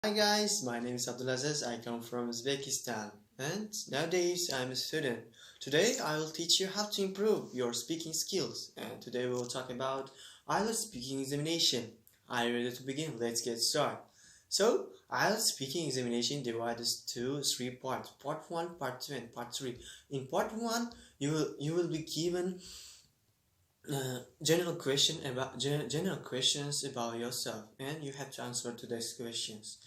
Hi guys, my name is Abdulaziz. I come from Uzbekistan and nowadays I'm a student. Today I will teach you how to improve your speaking skills, and today we will talk about IELTS speaking examination. Are you ready to begin? Let's get started. So, IELTS speaking examination divides to three parts: part 1, part 2 and part 3. In part 1 you will be given general questions about yourself, and you have to answer to these questions.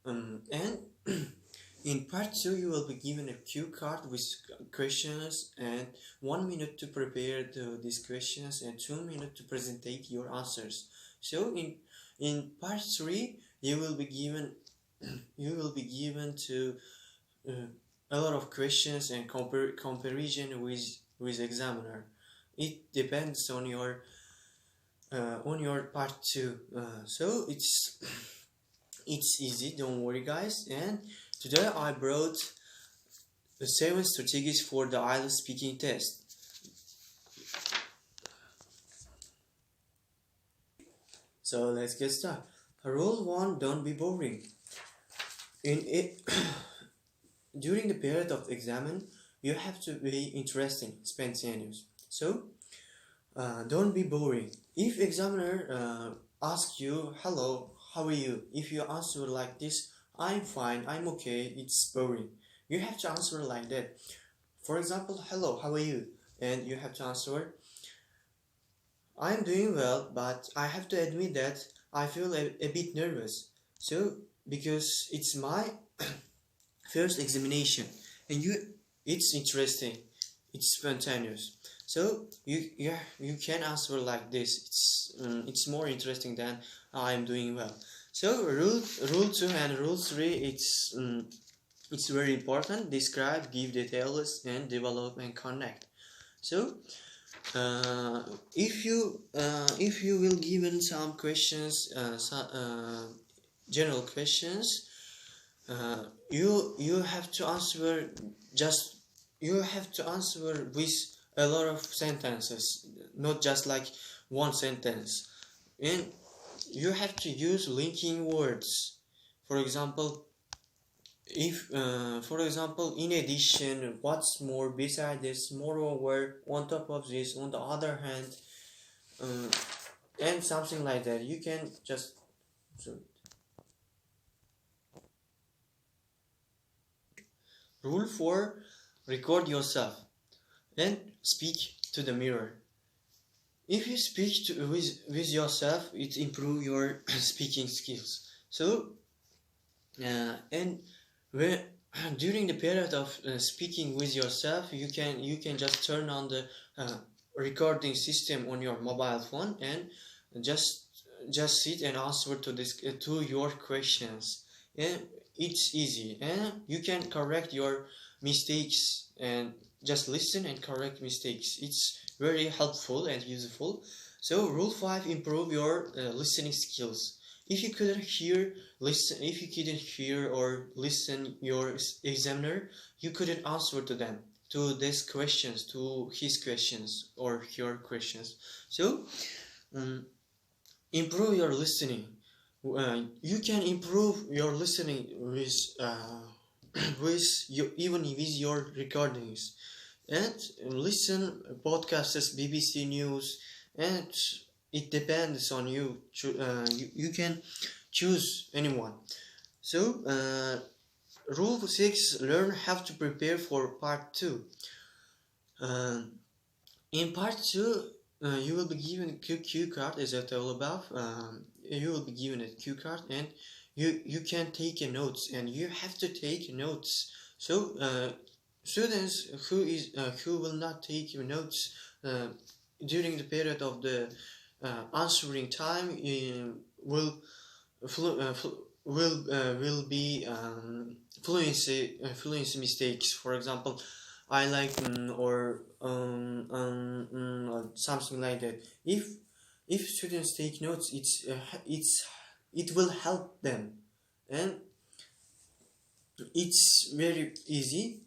And in part 2 you will be given a cue card with questions and 1 minute to prepare these questions and 2 minutes to presentate your answers. So in part 3 you will be given to a lot of questions and comparison with examiner. It depends on your part 2. So it's easy, don't worry guys. And today I brought the 7 strategies for the IELTS speaking test. So let's get started. Rule 1: don't be boring. During the period of examen, you have to be interesting, spontaneous. So don't be boring. If examiner asks you, hello, how are you? If you answer like this, I'm fine, I'm okay, it's boring. You have to answer like that. For example, hello, how are you? And you have to answer, I'm doing well, but I have to admit that I feel a bit nervous. So, because it's my first examination, and it's interesting, it's spontaneous. So you can answer like this. It's more interesting than I'm doing well. So rule 2 and rule 3, it's very important. Describe, give details, and develop and connect. So if you will given some questions, general questions, you have to answer with a lot of sentences, not just like one sentence. And you have to use linking words. For example, in addition, what's more, beside this, moreover, on top of this, on the other hand, and something like that. You can just Rule 4: record yourself and speak to the mirror. If you speak with yourself, it improves your speaking skills. So and during the period of speaking with yourself, you can just turn on the recording system on your mobile phone and just sit and answer to your questions. And it's easy, and you can correct your mistakes and just listen and correct mistakes. It's very helpful and useful. So rule 5: improve your listening skills. If you couldn't hear or listen your examiner, you couldn't answer to his questions or your questions. So improve your listening. You can improve your listening even with your recordings, and listen podcasts, BBC News, and it depends on you. You can choose anyone. So rule 6: learn how to prepare for part 2. In part 2, you will be given a cue card, as I told above. You will be given a cue card, and you can take a notes, and you have to take notes. So students who will not take notes during the period of the answering time will be fluency mistakes. For example, I like or something like that. If students take notes, it will help them, and it's very easy,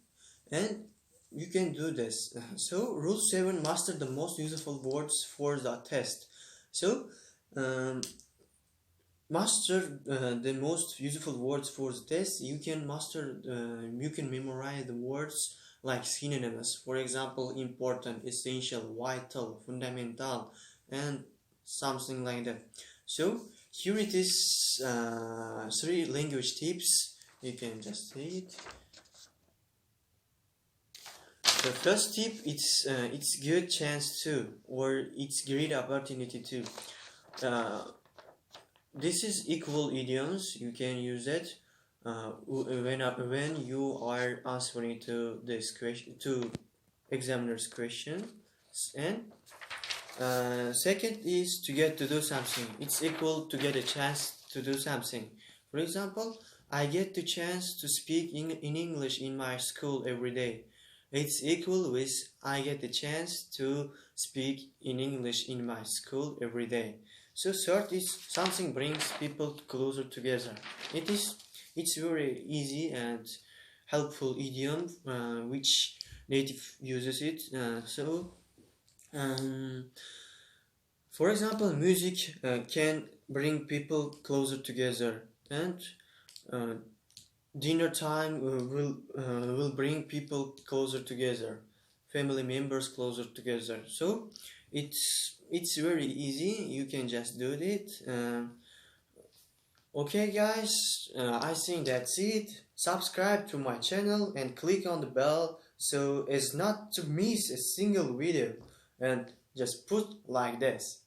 and you can do this. So rule 7: master the most useful words for the test. So master the most useful words for the test. You can you can memorize the words like synonyms, for example, important, essential, vital, fundamental, and something like that. So here it is, 3 language tips. You can just say it. The first tip, it's good chance to, or it's great opportunity to. This is equal idioms. You can use it when you are answering to this question, to examiner's question. And second is to get to do something. It's equal to get a chance to do something. For example, I get the chance to speak in English in my school every day. It's equal with I get the chance to speak in English in my school every day. So third is something brings people closer together. It's very easy and helpful idiom which native uses it. For example, music can bring people closer together, and uh, dinner time will bring people closer together, family members closer together. So it's very easy. You can just do it. Okay, guys, I think that's it. Subscribe to my channel and click on the bell so as not to miss a single video. And just put like this.